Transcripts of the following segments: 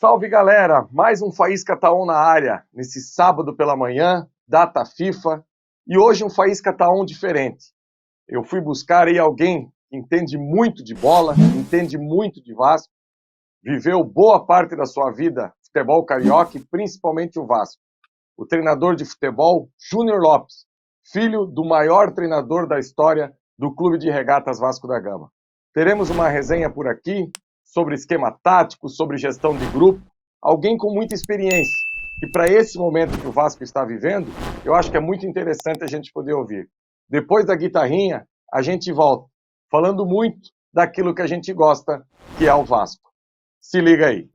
Salve galera, mais um Faísca Tá On na área, nesse sábado pela manhã, data FIFA, e hoje um Faísca Tá On diferente. Eu fui buscar aí alguém que entende muito de bola, entende muito de Vasco, viveu boa parte da sua vida futebol carioca e principalmente o Vasco. O treinador de futebol, Júnior Lopes, filho do maior treinador da história do Clube de Regatas Vasco da Gama. Teremos uma resenha por aqui sobre esquema tático, sobre gestão de grupo, alguém com muita experiência. E para esse momento que o Vasco está vivendo, eu acho que é muito interessante a gente poder ouvir. Depois da guitarrinha, a gente volta, falando muito daquilo que a gente gosta, que é o Vasco. Se liga aí.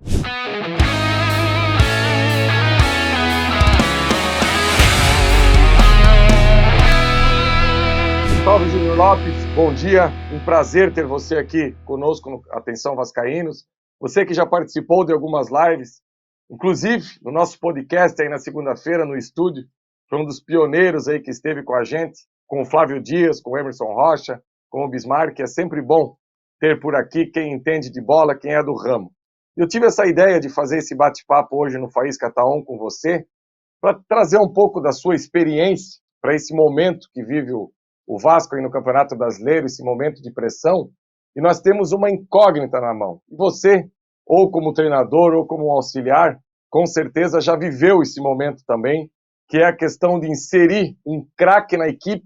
Salve, Júnior Lopes, bom dia, um prazer ter você aqui conosco no Atenção Vascaínos, você que já participou de algumas lives, inclusive no nosso podcast aí na segunda-feira no estúdio, foi um dos pioneiros aí que esteve com a gente, com o Flávio Dias, com o Emerson Rocha, com o Bismarck, é sempre bom ter por aqui quem entende de bola, quem é do ramo. Eu tive essa ideia de fazer esse bate-papo hoje no Faísca Tá On com você, para trazer um pouco da sua experiência para esse momento que vive o Vasco aí no Campeonato Brasileiro, esse momento de pressão, e nós temos uma incógnita na mão. E você, ou como treinador, ou como auxiliar, com certeza já viveu esse momento também, que é a questão de inserir um craque na equipe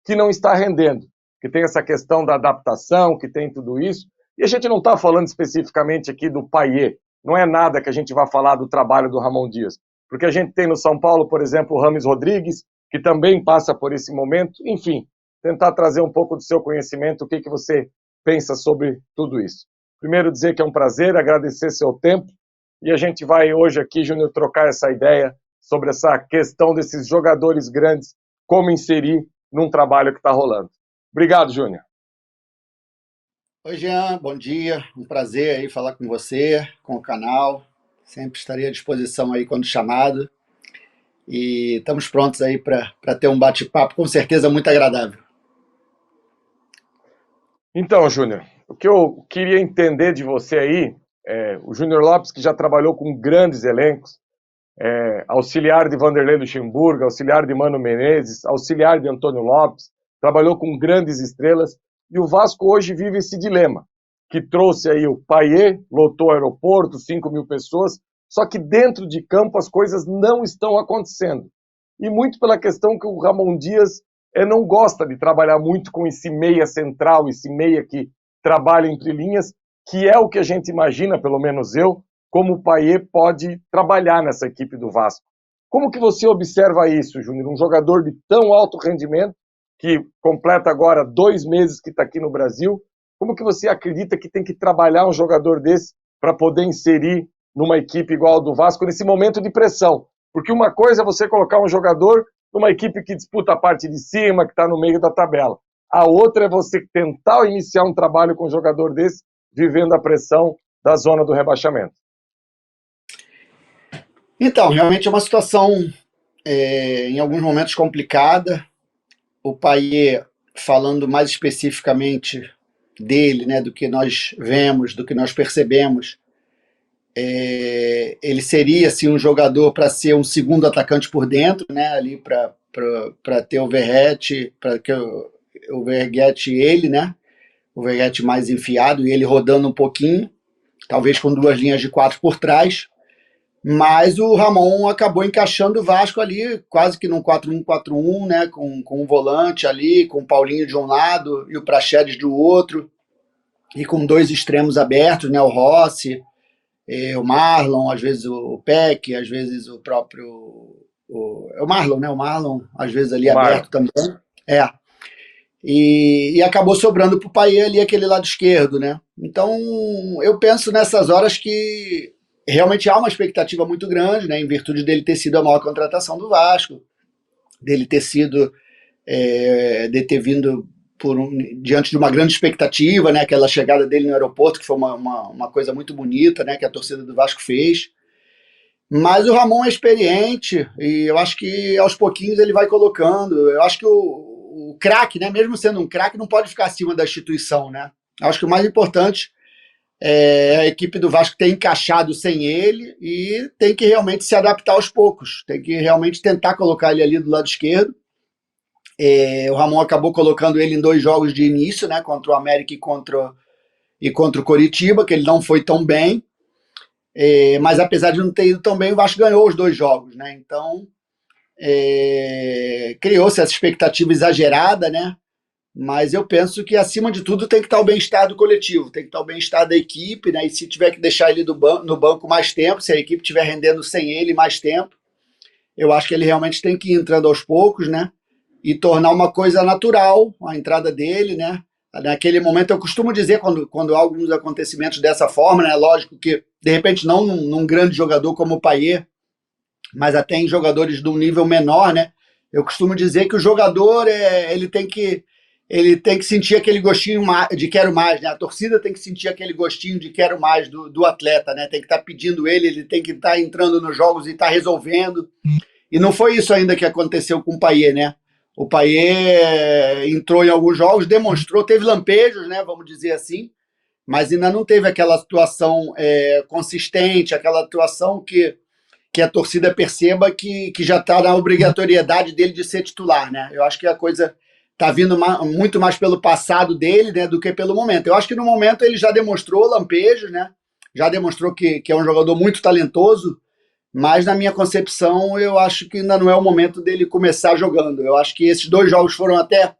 que não está rendendo, que tem essa questão da adaptação, que tem tudo isso. E a gente não está falando especificamente aqui do Payet, não é nada que a gente vai falar do trabalho do Ramon Dias, porque a gente tem no São Paulo, por exemplo, o Rames Rodrigues, que também passa por esse momento, enfim, tentar trazer um pouco do seu conhecimento, o que você pensa sobre tudo isso. Primeiro dizer que é um prazer, agradecer seu tempo, e a gente vai hoje aqui, Júnior, trocar essa ideia sobre essa questão desses jogadores grandes, como inserir num trabalho que está rolando. Obrigado, Júnior. Oi, Jean, bom dia, um prazer aí falar com você, com o canal, sempre estarei à disposição aí quando chamado, e estamos prontos aí para ter um bate-papo, com certeza muito agradável. Então, Júnior, o que eu queria entender de você aí, o Júnior Lopes, que já trabalhou com grandes elencos, auxiliar de Vanderlei Luxemburgo, auxiliar de Mano Menezes, auxiliar de Antônio Lopes, trabalhou com grandes estrelas, e o Vasco hoje vive esse dilema, que trouxe aí o Payet, lotou o aeroporto, 5.000 pessoas, só que dentro de campo as coisas não estão acontecendo. E muito pela questão que o Ramon Dias não gosta de trabalhar muito com esse meia central, esse meia que trabalha entre linhas, que é o que a gente imagina, pelo menos eu, como o Payet pode trabalhar nessa equipe do Vasco. Como que você observa isso, Júnior? Um jogador de tão alto rendimento, que completa agora 2 meses que está aqui no Brasil, como que você acredita que tem que trabalhar um jogador desse para poder inserir numa equipe igual a do Vasco nesse momento de pressão? Porque uma coisa é você colocar um jogador numa equipe que disputa a parte de cima, que está no meio da tabela. A outra é você tentar iniciar um trabalho com um jogador desse, vivendo a pressão da zona do rebaixamento. Então, realmente é uma situação, em alguns momentos, complicada. O Payet, falando mais especificamente dele, né, do que nós vemos, do que nós percebemos, ele seria assim, um jogador para ser um segundo atacante por dentro, né, ali para ter o Verratti, para que o Verratti ele, né, o Verratti mais enfiado e ele rodando um pouquinho, talvez com 2 linhas de 4 por trás, mas o Ramon acabou encaixando o Vasco ali, quase que num 4-1-4-1, né, com um volante ali, com o Paulinho de um lado e o Praxedes do outro, e com 2 extremos abertos, né, o Rossi, o Marlon, às vezes o Peck, às vezes o próprio... o Marlon, né? O Marlon, às vezes ali aberto também. E acabou sobrando para o Payet ali aquele lado esquerdo, né? Então, eu penso nessas horas que realmente há uma expectativa muito grande, né? Em virtude dele ter sido a maior contratação do Vasco, dele ter sido... de ter vindo diante de uma grande expectativa, né, aquela chegada dele no aeroporto, que foi uma coisa muito bonita, né, que a torcida do Vasco fez. Mas o Ramon é experiente e eu acho que aos pouquinhos ele vai colocando. Eu acho que o craque, né, mesmo sendo um craque, não pode ficar acima da instituição, né? Eu acho que o mais importante A equipe do Vasco tem encaixado sem ele e tem que realmente se adaptar aos poucos, tem que realmente tentar colocar ele ali do lado esquerdo. O Ramon acabou colocando ele em 2 jogos de início, né, contra o América e contra o Coritiba, que ele não foi tão bem, mas apesar de não ter ido tão bem, o Vasco ganhou os 2 jogos, né? Então criou-se essa expectativa exagerada, né? Mas eu penso que, acima de tudo, tem que estar o bem-estar do coletivo, tem que estar o bem-estar da equipe, né? E se tiver que deixar ele no banco mais tempo, se a equipe estiver rendendo sem ele mais tempo, eu acho que ele realmente tem que ir entrando aos poucos, né? E tornar uma coisa natural a entrada dele, né? Naquele momento, eu costumo dizer, quando há alguns acontecimentos dessa forma, né? Lógico que, de repente, não num grande jogador como o Payet, mas até em jogadores de um nível menor, né? Eu costumo dizer que o jogador ele tem que sentir aquele gostinho de quero mais, né? A torcida tem que sentir aquele gostinho de quero mais do atleta, né? Tem que estar pedindo ele tem que estar entrando nos jogos e estar resolvendo. E não foi isso ainda que aconteceu com o Payet, né? O Payet entrou em alguns jogos, demonstrou, teve lampejos, né? Vamos dizer assim, mas ainda não teve aquela atuação consistente, aquela atuação que a torcida perceba que já está na obrigatoriedade dele de ser titular, né? Eu acho que a coisa está vindo muito mais pelo passado dele, né, do que pelo momento. Eu acho que no momento ele já demonstrou lampejos, né? Já demonstrou que é um jogador muito talentoso, mas na minha concepção eu acho que ainda não é o momento dele começar jogando. Eu acho que esses 2 jogos foram até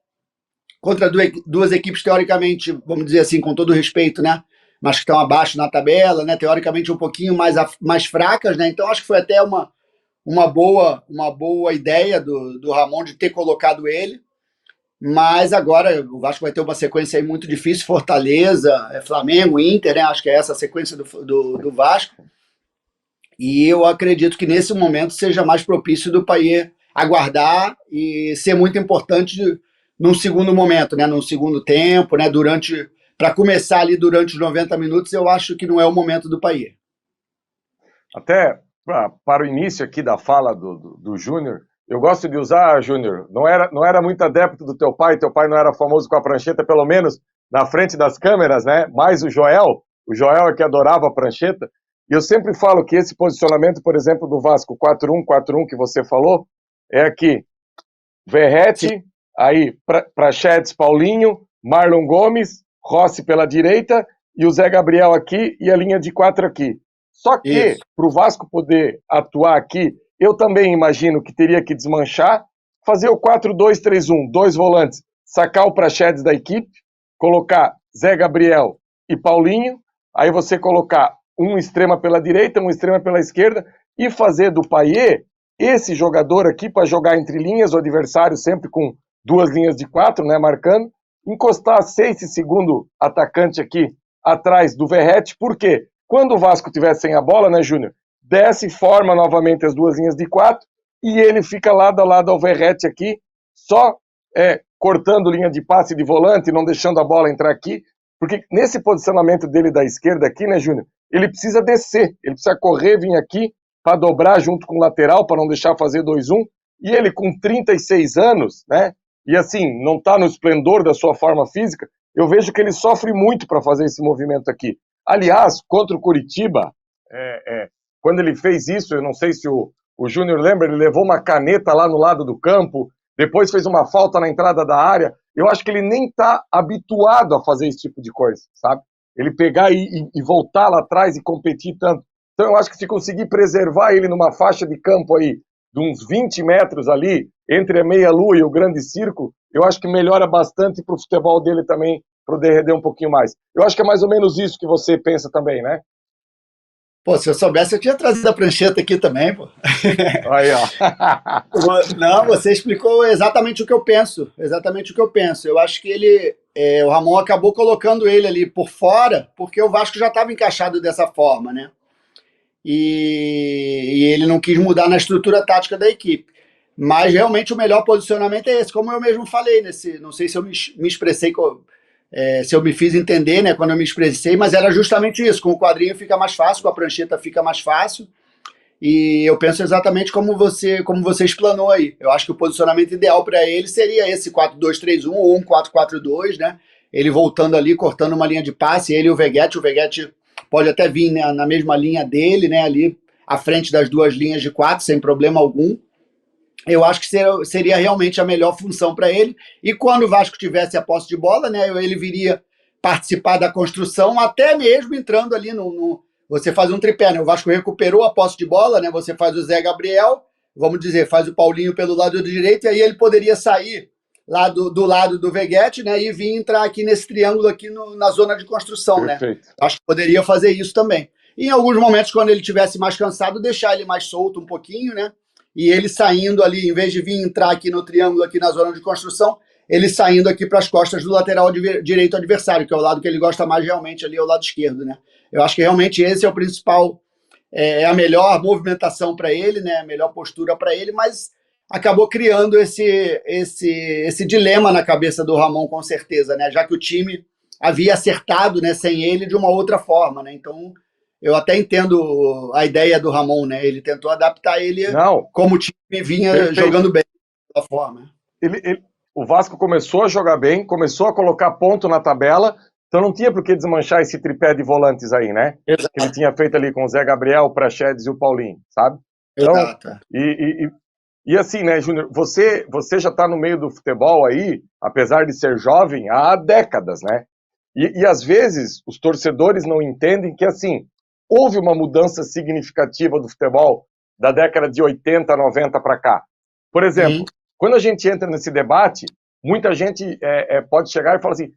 contra 2 equipes teoricamente, vamos dizer assim, com todo respeito, né? Mas que estão abaixo na tabela, né? Teoricamente um pouquinho mais fracas, né? Então acho que foi até uma boa ideia do Ramon de ter colocado ele. Mas agora o Vasco vai ter uma sequência aí muito difícil, Fortaleza, Flamengo, Inter, né? Acho que é essa a sequência do Vasco. E eu acredito que nesse momento seja mais propício do Payet aguardar e ser muito importante num segundo momento, né? Num segundo tempo, né? Para começar ali durante os 90 minutos, eu acho que não é o momento do Payet. Até para o início aqui da fala do Júnior, eu gosto de usar, Júnior, não era muito adepto do teu pai não era famoso com a prancheta, pelo menos na frente das câmeras, né? Mais o Joel é que adorava a prancheta, e eu sempre falo que esse posicionamento, por exemplo, do Vasco 4-1-4-1 que você falou, é aqui, Verratti, aí Prachedes, Paulinho, Marlon Gomes, Rossi pela direita, e o Zé Gabriel aqui, e a linha de 4 aqui. Só que, para o Vasco poder atuar aqui, eu também imagino que teria que desmanchar, fazer o 4-2-3-1, 2 volantes, sacar o Praxedes da equipe, colocar Zé Gabriel e Paulinho, aí você colocar um extrema pela direita, um extrema pela esquerda, e fazer do Payet esse jogador aqui para jogar entre linhas, o adversário sempre com 2 linhas de 4, né, marcando, encostar 6 segundo atacante aqui atrás do Verratti, por quê? Quando o Vasco tiver sem a bola, né, Júnior? Desce, forma novamente as 2 linhas de 4 e ele fica lado a lado ao Verratti aqui, só cortando linha de passe de volante, não deixando a bola entrar aqui, porque nesse posicionamento dele da esquerda aqui, né, Júnior? Ele precisa descer, ele precisa correr, vir aqui para dobrar junto com o lateral, para não deixar fazer 2-1, e ele com 36 anos, né? E assim, não está no esplendor da sua forma física, eu vejo que ele sofre muito para fazer esse movimento aqui. Aliás, contra o Coritiba, quando ele fez isso, eu não sei se o Júnior lembra, ele levou uma caneta lá no lado do campo, depois fez uma falta na entrada da área. Eu acho que ele nem está habituado a fazer esse tipo de coisa, sabe? Ele pegar e voltar lá atrás e competir tanto. Então eu acho que se conseguir preservar ele numa faixa de campo aí, de uns 20 metros ali, entre a meia-lua e o grande círculo, eu acho que melhora bastante para o futebol dele também poder render um pouquinho mais. Eu acho que é mais ou menos isso que você pensa também, né? Pô, se eu soubesse, eu tinha trazido a prancheta aqui também, pô. Aí, ó. Não, você explicou exatamente o que eu penso. Exatamente o que eu penso. Eu acho que o Ramon acabou colocando ele ali por fora, porque o Vasco já estava encaixado dessa forma, né? E ele não quis mudar na estrutura tática da equipe. Mas realmente o melhor posicionamento é esse, como eu mesmo falei não sei se eu me expressei, se eu me fiz entender, né, quando eu me expressei, mas era justamente isso, com o quadrinho fica mais fácil, com a prancheta fica mais fácil, e eu penso exatamente como você explanou aí. Eu acho que o posicionamento ideal para ele seria esse 4-2-3-1 ou um 4-4-2, né? ele voltando ali, cortando uma linha de passe, ele e o Veguete pode até vir, né, na mesma linha dele, né, ali à frente das duas linhas de quatro, sem problema algum. Eu acho que seria realmente a melhor função para ele. E quando o Vasco tivesse a posse de bola, né, ele viria participar da construção, até mesmo entrando ali você faz um tripé, né? O Vasco recuperou a posse de bola, né? Você faz o Zé Gabriel, vamos dizer, faz o Paulinho pelo lado direito, e aí ele poderia sair lá do lado do Veguete, né? E vir entrar aqui nesse triângulo aqui na zona de construção, Perfeito. né? Acho que poderia fazer isso também. E em alguns momentos, quando ele estivesse mais cansado, deixar ele mais solto um pouquinho, né? E ele saindo ali, em vez de vir entrar aqui no triângulo, aqui na zona de construção, ele saindo aqui para as costas do lateral direito adversário, que é o lado que ele gosta mais realmente ali, é o lado esquerdo, né? Eu acho que realmente esse é o principal, é a melhor movimentação para ele, né? A melhor postura para ele, mas acabou criando esse dilema na cabeça do Ramon, com certeza, né? Já que o time havia acertado, né, sem ele de uma outra forma, né? Então, eu até entendo a ideia do Ramon, né? Ele tentou adaptar ele como o time vinha jogando bem da forma. O Vasco começou a jogar bem, começou a colocar ponto na tabela, então não tinha por que desmanchar esse tripé de volantes aí, né? Exato. Que ele tinha feito ali com o Zé Gabriel, o Praxedes e o Paulinho, sabe? Então, exato. E assim, né, Júnior, você já está no meio do futebol aí, apesar de ser jovem, há décadas, né? E às vezes os torcedores não entendem que, assim, houve uma mudança significativa do futebol da década de 80, 90 para cá. Por exemplo, quando a gente entra nesse debate, muita gente pode chegar e falar assim,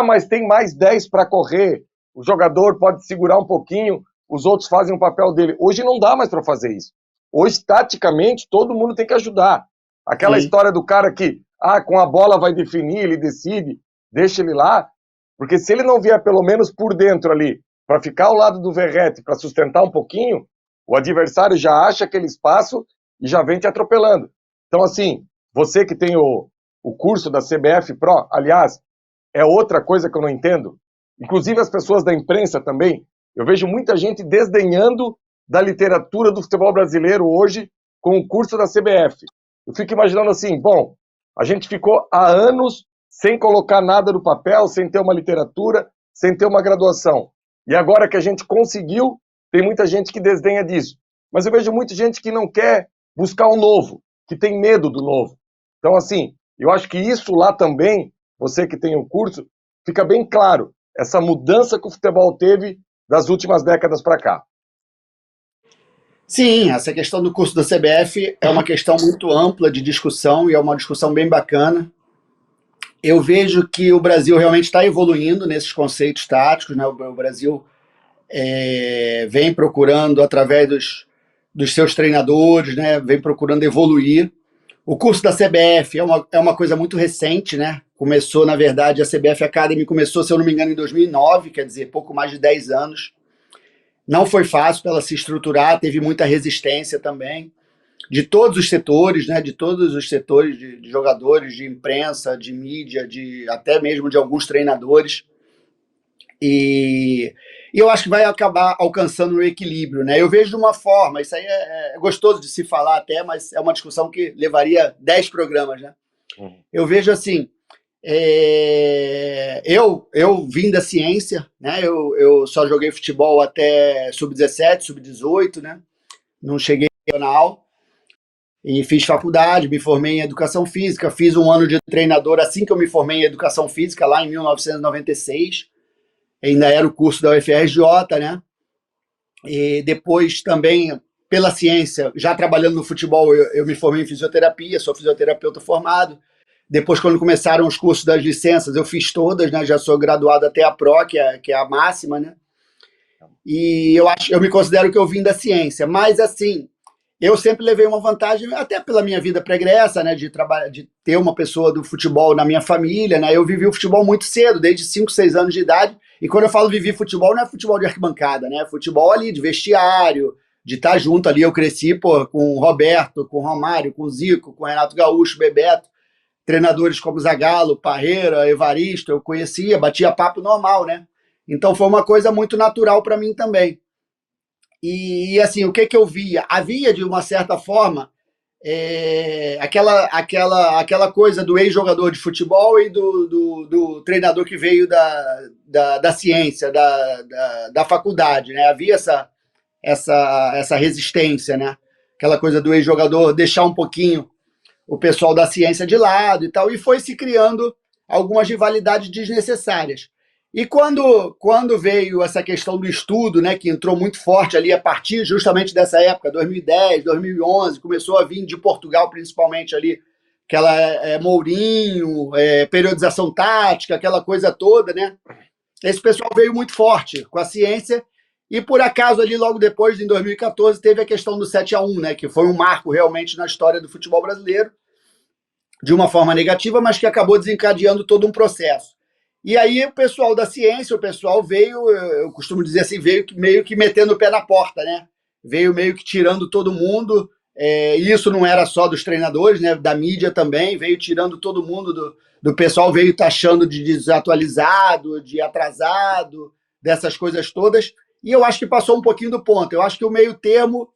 mas tem mais 10 para correr, o jogador pode segurar um pouquinho, os outros fazem o papel dele. Hoje não dá mais para fazer isso. Hoje, taticamente, todo mundo tem que ajudar. Aquela história do cara que, com a bola vai definir, ele decide, deixa ele lá, porque se ele não vier pelo menos por dentro ali, para ficar ao lado do Verratti, para sustentar um pouquinho, o adversário já acha aquele espaço e já vem te atropelando. Então, assim, você que tem o curso da CBF Pro, aliás, é outra coisa que eu não entendo, inclusive as pessoas da imprensa também, eu vejo muita gente desdenhando da literatura do futebol brasileiro hoje com o curso da CBF. Eu fico imaginando assim, bom, a gente ficou há anos sem colocar nada no papel, sem ter uma literatura, sem ter uma graduação. E agora que a gente conseguiu, tem muita gente que desdenha disso. Mas eu vejo muita gente que não quer buscar o novo, que tem medo do novo. Então, assim, eu acho que isso lá também, você que tem o curso, fica bem claro, essa mudança que o futebol teve das últimas décadas para cá. Sim, essa questão do curso da CBF é uma questão muito ampla de discussão e é uma discussão bem bacana. Eu vejo que o Brasil realmente está evoluindo nesses conceitos táticos, né? O Brasil vem procurando, através dos seus treinadores, né? Vem procurando evoluir. O curso da CBF é uma coisa muito recente, né? Começou, na verdade, a CBF Academy começou, se eu não me engano, em 2009, quer dizer, pouco mais de 10 anos. Não foi fácil para ela se estruturar, teve muita resistência também, de todos os setores, né? De todos os setores de jogadores, de imprensa, de mídia, até mesmo de alguns treinadores. E eu acho que vai acabar alcançando um equilíbrio, né? Eu vejo de uma forma, isso aí é gostoso de se falar até, mas é uma discussão que levaria 10 programas, né? Eu vejo assim, eu vim da ciência, né? Eu só joguei futebol até sub-17, sub-18, né? Não cheguei regional e fiz faculdade, me formei em educação física, fiz um ano de treinador assim que eu me formei em educação física, lá em 1996. Ainda era o curso da UFRJ, né? E depois também, pela ciência, já trabalhando no futebol, eu me formei em fisioterapia, sou fisioterapeuta formado. Depois, quando começaram os cursos das licenças, eu fiz todas, né? Já sou graduado até a PRO, que é a máxima, né? E eu me considero que eu vim da ciência, mas assim, eu sempre levei uma vantagem, até pela minha vida pregressa, né? De ter uma pessoa do futebol na minha família, né? Eu vivi o futebol muito cedo, desde 5, 6 anos de idade. E quando eu falo vivi futebol, não é futebol de arquibancada, né? É futebol ali, de vestiário, de estar junto ali. Eu cresci, com o Roberto, com o Romário, com o Zico, com o Renato Gaúcho, Bebeto, treinadores como Zagallo, Parreira, Evaristo, eu conhecia, batia papo normal, né? Então foi uma coisa muito natural para mim também. E assim, o que eu via? Havia, de uma certa forma, aquela coisa do ex-jogador de futebol e do treinador que veio da ciência, da faculdade, né? Havia essa resistência, né? Aquela coisa do ex-jogador deixar um pouquinho o pessoal da ciência de lado e tal, e foi se criando algumas rivalidades desnecessárias. E quando veio essa questão do estudo, né, que entrou muito forte ali a partir justamente dessa época, 2010, 2011, começou a vir de Portugal principalmente ali, aquela Mourinho, periodização tática, aquela coisa toda, né? Esse pessoal veio muito forte com a ciência e, por acaso, ali logo depois, em 2014, teve a questão do 7-1, né, que foi um marco realmente na história do futebol brasileiro, de uma forma negativa, mas que acabou desencadeando todo um processo. E aí o pessoal da ciência, o pessoal veio, eu costumo dizer assim, veio meio que metendo o pé na porta, né? Veio meio que tirando todo mundo, e isso não era só dos treinadores, né? Da mídia também, veio tirando todo mundo do pessoal, veio taxando de desatualizado, de atrasado, dessas coisas todas, e eu acho que passou um pouquinho do ponto. Eu acho que o meio termo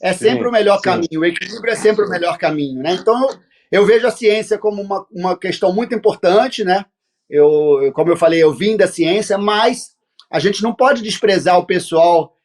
é sempre o melhor caminho, o equilíbrio é sempre o melhor caminho, né? Então eu vejo a ciência como uma questão muito importante, né? Como eu falei, eu vim da ciência, mas a gente não pode desprezar o pessoal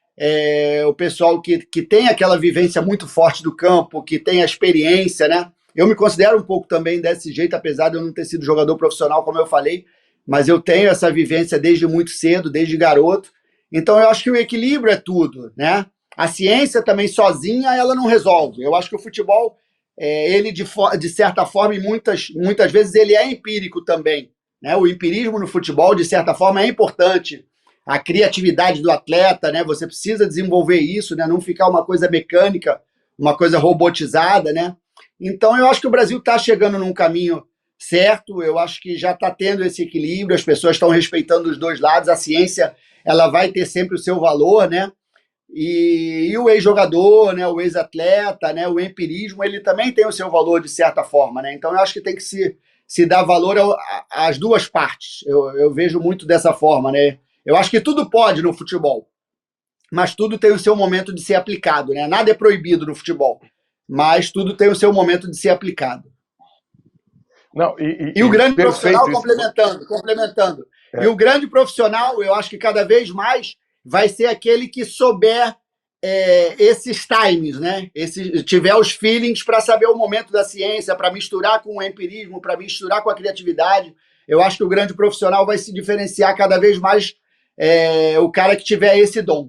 que tem aquela vivência muito forte do campo, que tem a experiência, né? Eu me considero um pouco também desse jeito, apesar de eu não ter sido jogador profissional, como eu falei, mas eu tenho essa vivência desde muito cedo, desde garoto. Então eu acho que o equilíbrio é tudo, né? A ciência também sozinha ela não resolve. Eu acho que o futebol, ele de certa forma, e muitas vezes ele é empírico também, né? O empirismo no futebol, de certa forma, é importante. A criatividade do atleta, né? Você precisa desenvolver isso, né? Não ficar uma coisa mecânica, uma coisa robotizada, né? Então eu acho que o Brasil está chegando num caminho certo, eu acho que já está tendo esse equilíbrio, as pessoas estão respeitando os dois lados, a ciência ela vai ter sempre o seu valor, né? E o ex-jogador, né, o ex-atleta, né, o empirismo, ele também tem o seu valor de certa forma, né? Então eu acho que tem que se dar valor às duas partes. Eu vejo muito dessa forma, né? Eu acho que tudo pode no futebol, mas tudo tem o seu momento de ser aplicado, né? Nada é proibido no futebol, mas tudo tem o seu momento de ser aplicado. Não, e o grande profissional, complementando. E o grande profissional, eu acho que cada vez mais vai ser aquele que souber esses times, né? Tiver os feelings para saber o momento da ciência, para misturar com o empirismo, para misturar com a criatividade. Eu acho que o grande profissional vai se diferenciar cada vez mais o cara que tiver esse dom.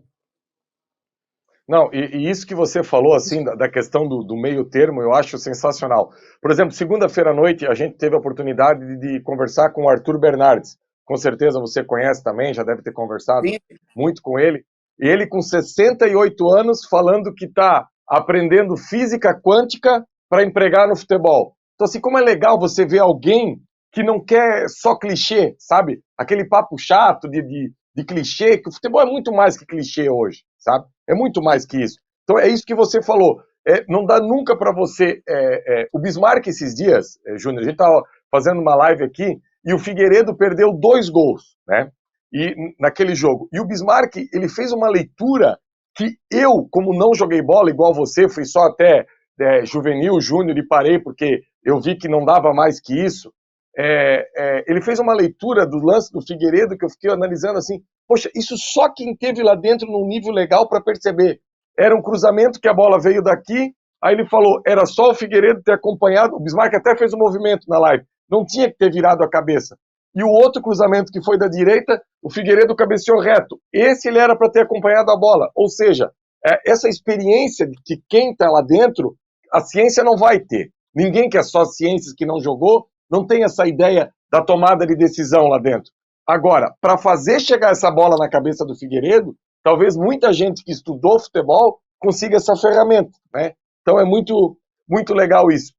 Não, e isso que você falou, assim, da questão do meio termo, eu acho sensacional. Por exemplo, segunda-feira à noite, a gente teve a oportunidade de conversar com o Arthur Bernardes. Com certeza você conhece também, já deve ter conversado Sim. muito com ele. E ele com 68 anos falando que está aprendendo física quântica para empregar no futebol. Então, assim, como é legal você ver alguém que não quer só clichê, sabe? Aquele papo chato de clichê, que o futebol é muito mais que clichê hoje, sabe? É muito mais que isso. Então é isso que você falou. Não dá nunca para você... O Bismarck esses dias, Júnior, a gente estava fazendo uma live aqui e o Figueiredo perdeu 2 gols, né? Naquele jogo. E o Bismarck, ele fez uma leitura que eu, como não joguei bola igual você, fui só até juvenil, júnior e parei porque eu vi que não dava mais que isso. Ele fez uma leitura do lance do Figueiredo que eu fiquei analisando assim, poxa, isso só quem teve lá dentro num nível legal para perceber. Era um cruzamento que a bola veio daqui, aí ele falou, era só o Figueiredo ter acompanhado, o Bismarck até fez um movimento na live, não tinha que ter virado a cabeça. E o outro cruzamento que foi da direita, o Figueiredo cabeceou reto. Esse ele era para ter acompanhado a bola. Ou seja, essa experiência de que quem está lá dentro, a ciência não vai ter. Ninguém que é só ciências que não jogou, não tem essa ideia da tomada de decisão lá dentro. Agora, para fazer chegar essa bola na cabeça do Figueiredo, talvez muita gente que estudou futebol consiga essa ferramenta, né? Então é muito, muito legal isso.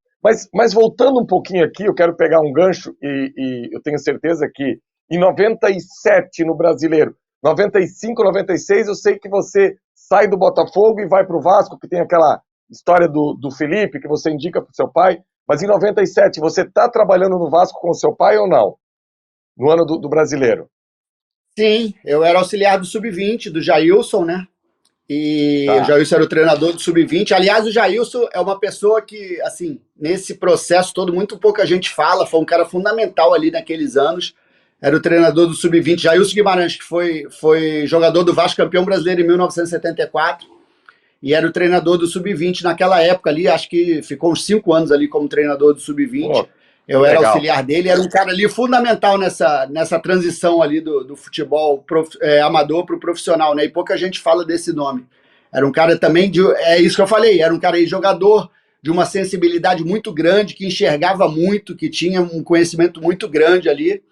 Mas voltando um pouquinho aqui, eu quero pegar um gancho e eu tenho certeza que em 97 no Brasileiro, 95, 96, eu sei que você sai do Botafogo e vai para o Vasco, que tem aquela história do Felipe, que você indica para o seu pai. Mas em 97, você está trabalhando no Vasco com o seu pai ou não? No ano do Brasileiro? Sim, eu era auxiliar do Sub-20, do Jailson, né? E o Tá. Jailson era o treinador do Sub-20. Aliás, o Jailson é uma pessoa que, assim, nesse processo todo, muito pouca gente fala, foi um cara fundamental ali naqueles anos. Era o treinador do Sub-20, Jailson Guimarães, que foi jogador do Vasco, campeão brasileiro em 1974, e era o treinador do Sub-20 naquela época ali, acho que ficou uns 5 anos ali como treinador do Sub-20. Pô, Eu era legal. auxiliar dele, era um cara ali fundamental nessa transição ali do futebol amador para o profissional, né? E pouca gente fala desse nome. Era um cara também é isso que eu falei, era um cara aí jogador de uma sensibilidade muito grande, que enxergava muito, que tinha um conhecimento muito grande ali.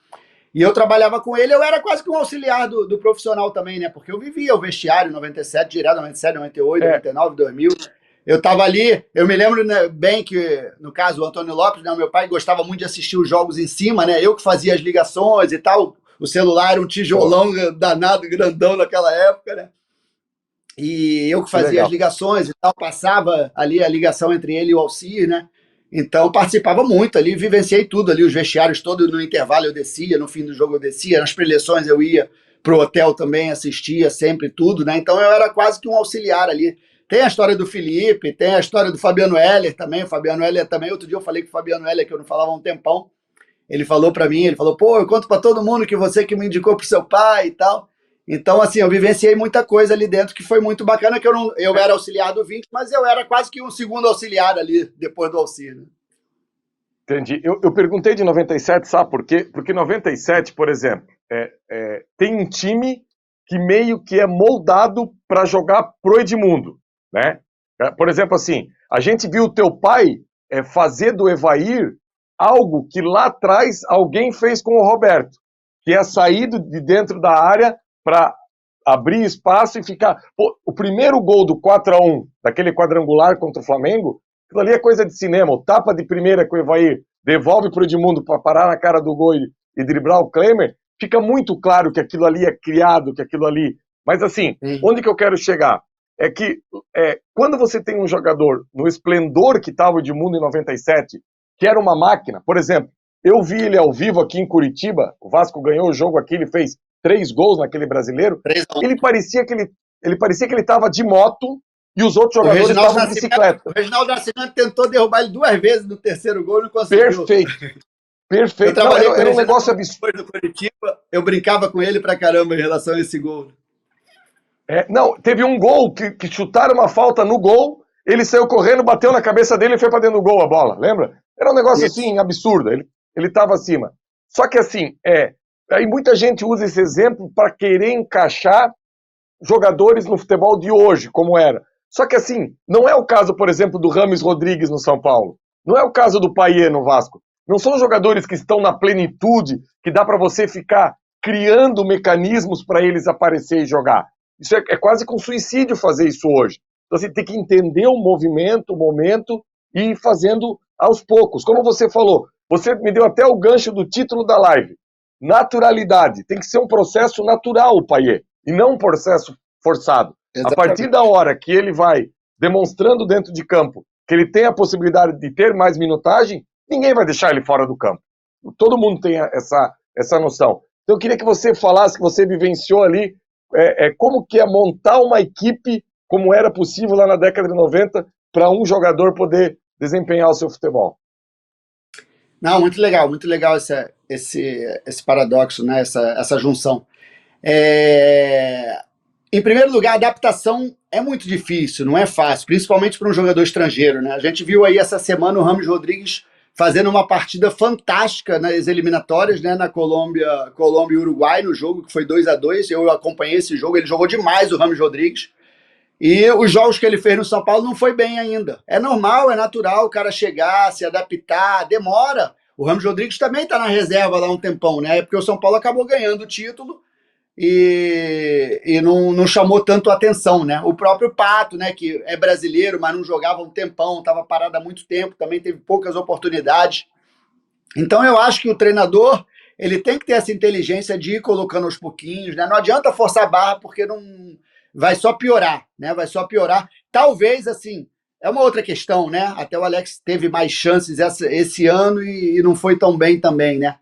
E eu trabalhava com ele, eu era quase que um auxiliar do profissional também, né? Porque eu vivia o vestiário 97, direto 97, 98, É, 99, 2000. Eu estava ali, eu me lembro, né, bem que, no caso, o Antônio Lopes, né, meu pai gostava muito de assistir os jogos em cima, né? Eu que fazia as ligações e tal. O celular era um pô, tijolão danado, grandão naquela época, né? E eu que que fazia as legal. ligações e tal, passava ali a ligação entre ele e o Alcir, né? Então participava muito ali, vivenciei tudo ali, os vestiários todos no intervalo eu descia, no fim do jogo eu descia, nas preleções eu ia pro hotel também, assistia sempre tudo, né? Então eu era quase que um auxiliar ali. Tem a história do Felipe, tem a história do Fabiano Heller também, o Fabiano Heller também, outro dia eu falei com o Fabiano Heller, que eu não falava há um tempão, ele falou para mim, ele falou, pô, eu conto para todo mundo que você que me indicou pro seu pai e tal. Então, assim, eu vivenciei muita coisa ali dentro que foi muito bacana, que eu era auxiliar do 20, mas eu era quase que um segundo auxiliar ali, depois do auxílio. Entendi. Eu perguntei de 97, sabe por quê? Porque 97, por exemplo, tem um time que meio que é moldado para jogar pro Edmundo, né? Por exemplo, assim, a gente viu o teu pai fazer do Evair algo que lá atrás alguém fez com o Roberto, que é sair de dentro da área para abrir espaço e ficar. Pô, o primeiro gol do 4-1 daquele quadrangular contra o Flamengo, aquilo ali é coisa de cinema. O tapa de primeira com o Evair devolve para o Edmundo para parar na cara do gol e driblar o Klemer. Fica muito claro que aquilo ali é criado, que aquilo ali. Mas assim, Sim. onde que eu quero chegar? É que quando você tem um jogador no esplendor que estava o Edmundo em 97, que era uma máquina, por exemplo, eu vi ele ao vivo aqui em Curitiba, o Vasco ganhou o jogo aqui, ele fez 3 gols naquele brasileiro, 3-1. ele parecia que ele estava de moto e os outros O jogadores Reginaldo estavam de Nascimento, o bicicleta. Reginaldo Nascimento tentou derrubar ele 2 vezes no terceiro gol e não conseguiu. Perfeito, Eu perfeito. Não, trabalhei com o era um Reginaldo negócio absurdo. depois do Curitiba, eu brincava com ele pra caramba em relação a esse gol. Não, teve um gol que chutaram uma falta no gol, ele saiu correndo, bateu na cabeça dele e foi para dentro do gol a bola, lembra? Era um negócio Isso. assim, absurdo, ele estava acima. Só que assim, aí muita gente usa esse exemplo para querer encaixar jogadores no futebol de hoje, como era. Só que assim, não é o caso, por exemplo, do Rames Rodrigues no São Paulo. Não é o caso do Payet no Vasco. Não são jogadores que estão na plenitude, que dá para você ficar criando mecanismos para eles aparecer e jogar. Isso é quase com suicídio fazer isso hoje. Então você tem que entender o movimento, o momento e ir fazendo aos poucos. Como você falou, você me deu até o gancho do título da live. Naturalidade. Tem que ser um processo natural, o Payet, e não um processo forçado. A partir da Exatamente. hora que ele vai demonstrando dentro de campo que ele tem a possibilidade de ter mais minutagem, ninguém vai deixar ele fora do campo. Todo mundo tem essa noção. Então eu queria que você falasse, que você vivenciou ali, como que é montar uma equipe como era possível lá na década de 90 para um jogador poder desempenhar o seu futebol. Não, muito legal esse paradoxo, né? Essa junção. É, Em primeiro lugar, a adaptação é muito difícil, não é fácil, principalmente para um jogador estrangeiro, né? A gente viu aí essa semana o Rames Rodrigues fazendo uma partida fantástica nas eliminatórias, né? Na Colômbia e Uruguai, no jogo que foi 2-2. Eu acompanhei esse jogo, ele jogou demais o Rames Rodrigues. E os jogos que ele fez no São Paulo não foi bem ainda. É normal, é natural o cara chegar, se adaptar, demora. O Ramos Rodrigues também está na reserva lá um tempão, né? Porque o São Paulo acabou ganhando o título e não chamou tanto atenção, né? O próprio Pato, né? Que é brasileiro, mas não jogava um tempão, estava parado há muito tempo, também teve poucas oportunidades. Então eu acho que o treinador ele tem que ter essa inteligência de ir colocando aos pouquinhos, né? Não adianta forçar a barra porque não vai só piorar, né? Vai só piorar. Talvez assim, é uma outra questão, né? Até o Alex teve mais chances esse ano e não foi tão bem também, né?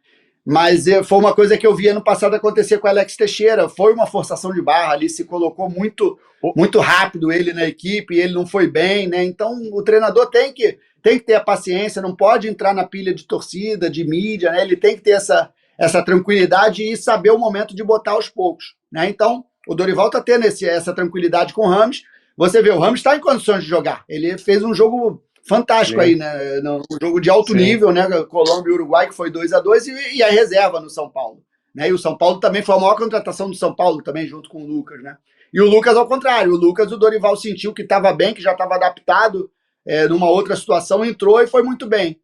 Mas foi uma coisa que eu vi ano passado acontecer com o Alex Teixeira. Foi uma forçação de barra ali, se colocou muito rápido ele na equipe, ele não foi bem, né? Então o treinador tem que ter a paciência, não pode entrar na pilha de torcida, de mídia, né? Ele tem que ter essa tranquilidade e saber o momento de botar aos poucos, né? Então o Dorival está tendo essa tranquilidade com o Rames. Você vê, o Rames está em condições de jogar. Ele fez um jogo fantástico aí, né? Um jogo de alto nível, né? Colômbia e Uruguai, que foi 2-2, e a reserva no São Paulo. Né? E o São Paulo também foi a maior contratação do São Paulo, também, junto com o Lucas, né? E o Lucas, ao contrário, o Dorival sentiu que estava bem, que já estava adaptado numa outra situação, entrou e foi muito bem.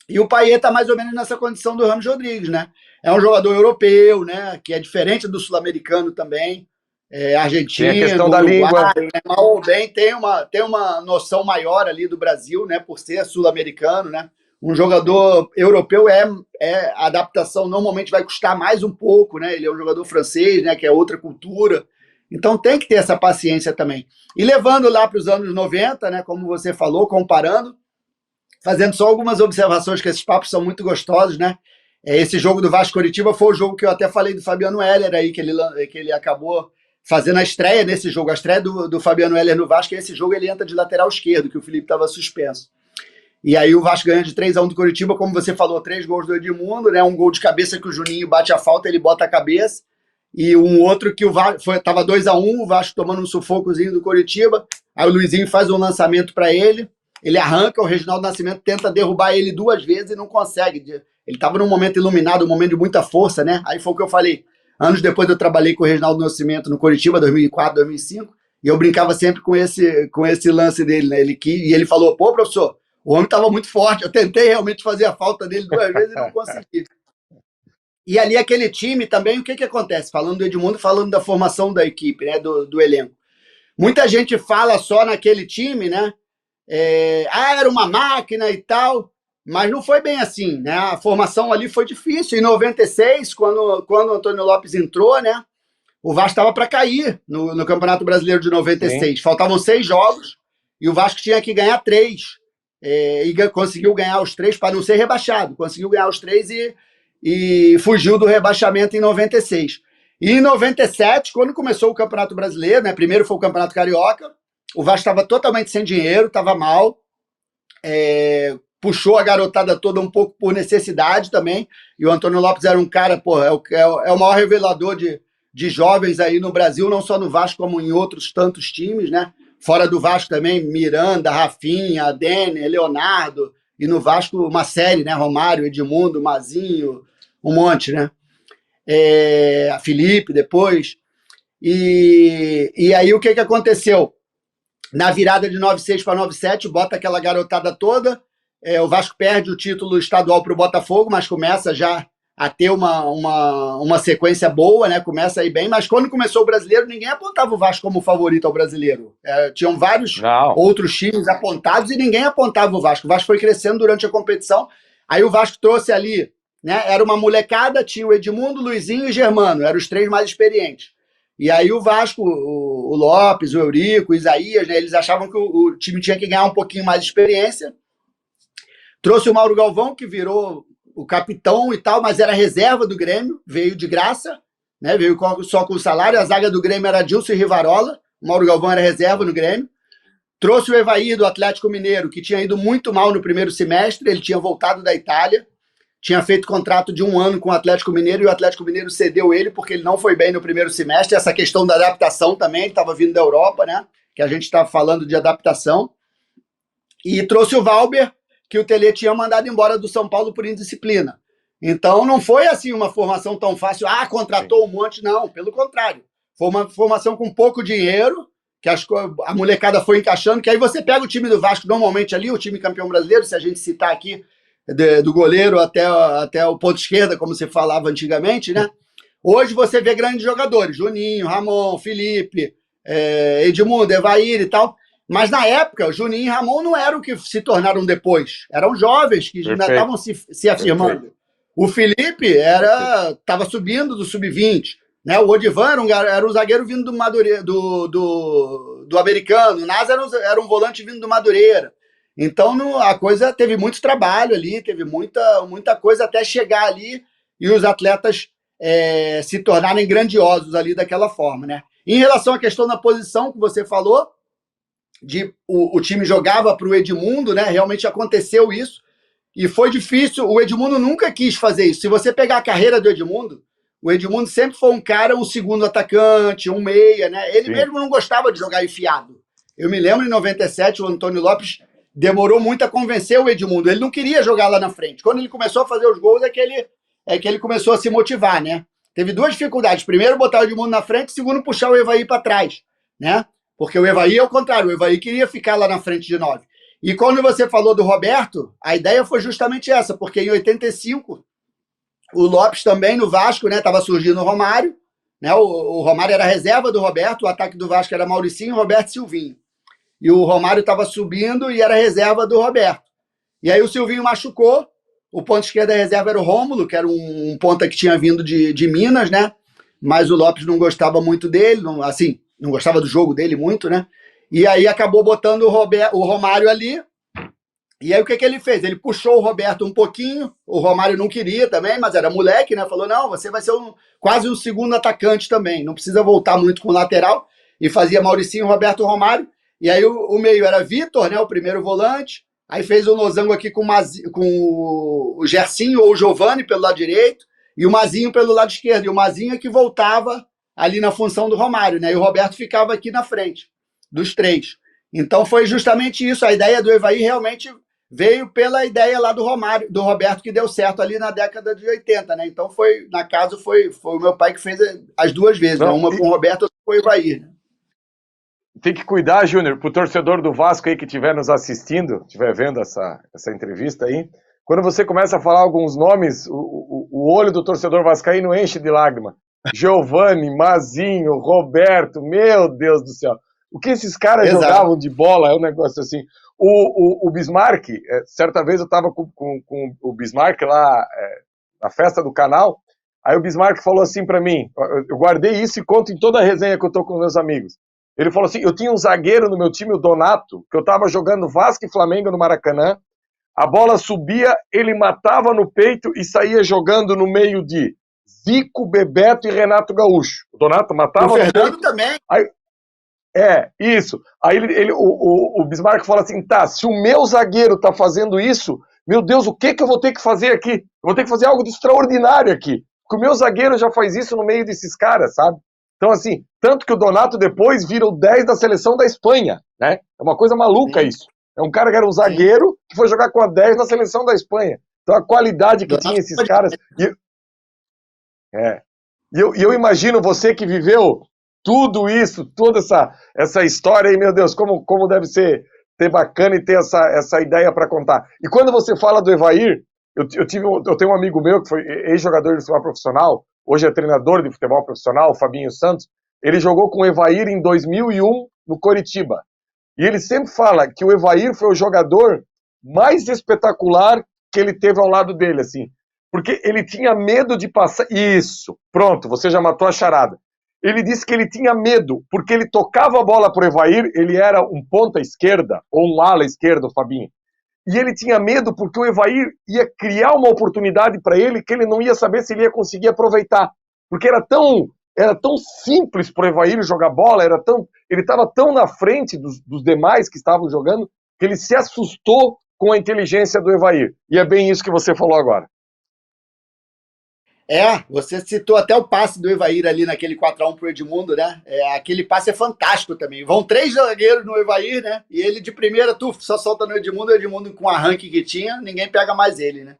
E o Payet está mais ou menos nessa condição do Rames Rodrigues, né? É um jogador europeu, né? Que é diferente do sul-americano também. Argentino, tem a questão da Uruguai, língua. Né? Mal ou bem tem uma noção maior ali do Brasil, né? Por ser sul-americano, né? Um jogador europeu a adaptação normalmente vai custar mais um pouco, né? Ele é um jogador francês, né? Que é outra cultura. Então tem que ter essa paciência também. E levando lá para os anos 90, né? Como você falou, comparando, fazendo só algumas observações, que esses papos são muito gostosos, né? Esse jogo do Vasco Coritiba foi o jogo que eu até falei do Fabiano Heller aí, que ele acabou fazendo a estreia nesse jogo, a estreia do Fabiano Heller no Vasco, e esse jogo ele entra de lateral esquerdo, que o Felipe estava suspenso. E aí o Vasco ganha de 3-1 do Coritiba, como você falou, 3 gols do Edmundo, né? Um gol de cabeça que o Juninho bate a falta, ele bota a cabeça, e um outro que o Vasco estava 2-1, o Vasco tomando um sufocozinho do Coritiba, aí o Luizinho faz um lançamento para ele arranca, o Reginaldo Nascimento tenta derrubar ele 2 vezes e não consegue. Ele estava num momento iluminado, um momento de muita força, né? Aí foi o que eu falei. Anos depois eu trabalhei com o Reginaldo Nascimento no Coritiba, 2004, 2005, e eu brincava sempre com esse lance dele, né? E ele falou, pô, professor, o homem estava muito forte, eu tentei realmente fazer a falta dele 2 vezes e não consegui. E ali aquele time também, o que acontece? Falando do Edmundo, falando da formação da equipe, né? Do elenco. Muita gente fala só naquele time, né? Era uma máquina e tal, mas não foi bem assim, né? A formação ali foi difícil. Em 96, quando o Antônio Lopes entrou, né? O Vasco estava para cair no Campeonato Brasileiro de 96. Sim. Faltavam 6 jogos e o Vasco tinha que ganhar 3. E conseguiu ganhar os 3 para não ser rebaixado. Conseguiu ganhar os 3 e fugiu do rebaixamento em 96. E em 97, quando começou o Campeonato Brasileiro, né? Primeiro foi o Campeonato Carioca. O Vasco estava totalmente sem dinheiro, estava mal, puxou a garotada toda um pouco por necessidade também, e o Antônio Lopes era um cara, pô, é o maior revelador de jovens aí no Brasil, não só no Vasco, como em outros tantos times, né? Fora do Vasco também, Miranda, Rafinha, Dene, Leonardo, e no Vasco uma série, né? Romário, Edmundo, Mazinho, um monte, né? Felipe depois. E aí o que aconteceu? Na virada de 96 para 97, bota aquela garotada toda, o Vasco perde o título estadual para o Botafogo, mas começa já a ter uma sequência boa, né? Começa a ir bem, mas quando começou o Brasileiro, ninguém apontava o Vasco como favorito ao Brasileiro. Tinham vários outros times apontados e ninguém apontava o Vasco. O Vasco foi crescendo durante a competição, aí o Vasco trouxe ali, né? Era uma molecada, tinha o Edmundo, Luizinho e Germano, eram os 3 mais experientes. E aí o Vasco, o Lopes, o Eurico, o Isaías, né, eles achavam que o time tinha que ganhar um pouquinho mais de experiência. Trouxe o Mauro Galvão, que virou o capitão e tal, mas era reserva do Grêmio, veio de graça, né, veio só com o salário. A zaga do Grêmio era Dilson e Rivarola, o Mauro Galvão era reserva no Grêmio. Trouxe o Evair do Atlético Mineiro, que tinha ido muito mal no primeiro semestre, ele tinha voltado da Itália, tinha feito contrato de 1 ano com o Atlético Mineiro e o Atlético Mineiro cedeu ele porque ele não foi bem no primeiro semestre. Essa questão da adaptação também, ele estava vindo da Europa, né? Que a gente está falando de adaptação. E trouxe o Valber, que o Tele tinha mandado embora do São Paulo por indisciplina. Então não foi assim uma formação tão fácil. Contratou um monte, não. Pelo contrário. Foi uma formação com pouco dinheiro, que a molecada foi encaixando, que aí você pega o time do Vasco, normalmente ali, o time campeão brasileiro, se a gente citar aqui, do goleiro até o ponto esquerda, como se falava antigamente, né? Hoje você vê grandes jogadores, Juninho, Ramon, Felipe, Edmundo, Evair e tal, mas na época, Juninho e Ramon não eram o que se tornaram depois, eram jovens que ainda estavam se afirmando. Perfeito. O Felipe estava subindo do sub-20, né? O Odivan era um zagueiro vindo do Madureira, do americano, o Nasa era um volante vindo do Madureira. Então a coisa teve muito trabalho ali, teve muita coisa até chegar ali e os atletas se tornarem grandiosos ali daquela forma, né? Em relação à questão da posição que você falou, o time jogava para o Edmundo, né? Realmente aconteceu isso, e foi difícil. O Edmundo nunca quis fazer isso. Se você pegar a carreira do Edmundo, o Edmundo sempre foi um cara, um segundo atacante, um meia, né? Ele mesmo não gostava de jogar enfiado. Eu me lembro, em 97, o Antônio Lopes demorou muito a convencer o Edmundo. Ele não queria jogar lá na frente. Quando ele começou a fazer os gols, é que ele começou a se motivar, né? Teve duas dificuldades. Primeiro, botar o Edmundo na frente. Segundo, puxar o Evaí para trás, né? Porque o Evaí é o contrário. O Evaí queria ficar lá na frente de 9. E quando você falou do Roberto, a ideia foi justamente essa, porque em 85, o Lopes também no Vasco, né? Estava surgindo o Romário, né? O Romário era reserva do Roberto, o ataque do Vasco era Mauricinho, Roberto e Silvinho. E o Romário estava subindo e era reserva do Roberto. E aí o Silvinho machucou, o ponto esquerdo da reserva era o Rômulo, que era um ponta que tinha vindo de Minas, né? Mas o Lopes não gostava muito dele, não gostava do jogo dele muito, né? E aí acabou botando o Romário ali. E aí o que ele fez? Ele puxou o Roberto um pouquinho, o Romário não queria também, mas era moleque, né? Falou, não, você vai ser quase um segundo atacante também, não precisa voltar muito com o lateral. E fazia Mauricinho, Roberto, Romário. E aí o meio era Vitor, né? O primeiro volante. Aí fez o losango aqui com o Gersinho ou o Giovani pelo lado direito e o Mazinho pelo lado esquerdo. E o Mazinho é que voltava ali na função do Romário, né? E o Roberto ficava aqui na frente dos três. Então foi justamente isso. A ideia do Evaí realmente veio pela ideia lá do Romário, do Roberto, que deu certo ali na década de 80, né? Então foi o meu pai que fez as duas vezes, né? Uma com o Roberto, outra com o Evaí, né? Tem que cuidar, Júnior, pro torcedor do Vasco aí que estiver nos assistindo, estiver vendo essa entrevista aí, quando você começa a falar alguns nomes, o olho do torcedor vascaíno enche de lágrima. Giovani, Mazinho, Roberto, meu Deus do céu. O que esses caras jogavam de bola é um negócio assim. O Bismarck, certa vez eu estava com o Bismarck lá na festa do canal, aí o Bismarck falou assim para mim, eu guardei isso e conto em toda a resenha que eu tô com meus amigos. Ele falou assim, eu tinha um zagueiro no meu time, o Donato, que eu estava jogando Vasco e Flamengo no Maracanã, a bola subia, ele matava no peito e saía jogando no meio de Zico, Bebeto e Renato Gaúcho. O Donato matava o Fernando no peito. Também. Aí, isso. Aí o Bismarck fala assim, tá, se o meu zagueiro tá fazendo isso, meu Deus, o que eu vou ter que fazer aqui? Eu vou ter que fazer algo de extraordinário aqui. Porque o meu zagueiro já faz isso no meio desses caras, sabe? Então, assim, tanto que o Donato depois vira o 10 da seleção da Espanha, né? É uma coisa maluca isso. É um cara que era um zagueiro que foi jogar com a 10 na seleção da Espanha. Então, a qualidade que tinha esses caras... E eu imagino você que viveu tudo isso, toda essa história aí, meu Deus, como deve ser bacana e ter essa ideia para contar. E quando você fala do Evair, eu tenho um amigo meu que foi ex-jogador de futebol profissional, hoje é treinador de futebol profissional, o Fabinho Santos. Ele jogou com o Evair em 2001 no Coritiba. E ele sempre fala que o Evair foi o jogador mais espetacular que ele teve ao lado dele, assim. Porque ele tinha medo de passar... Isso, pronto, você já matou a charada. Ele disse que ele tinha medo, porque ele tocava a bola pro Evair, ele era um ponta esquerda, ou um ala esquerda, o Fabinho. E ele tinha medo porque o Evair ia criar uma oportunidade para ele que ele não ia saber se ele ia conseguir aproveitar. Porque era tão simples pro Evair jogar bola, ele estava tão na frente dos demais que estavam jogando, que ele se assustou com a inteligência do Evair. E é bem isso que você falou agora. Você citou até o passe do Evair ali naquele 4x1 pro Edmundo, né? Aquele passe é fantástico também. Vão 3 zagueiros no Evair, né? E ele de primeira, só solta no Edmundo, o Edmundo com o arranque que tinha, ninguém pega mais ele, né?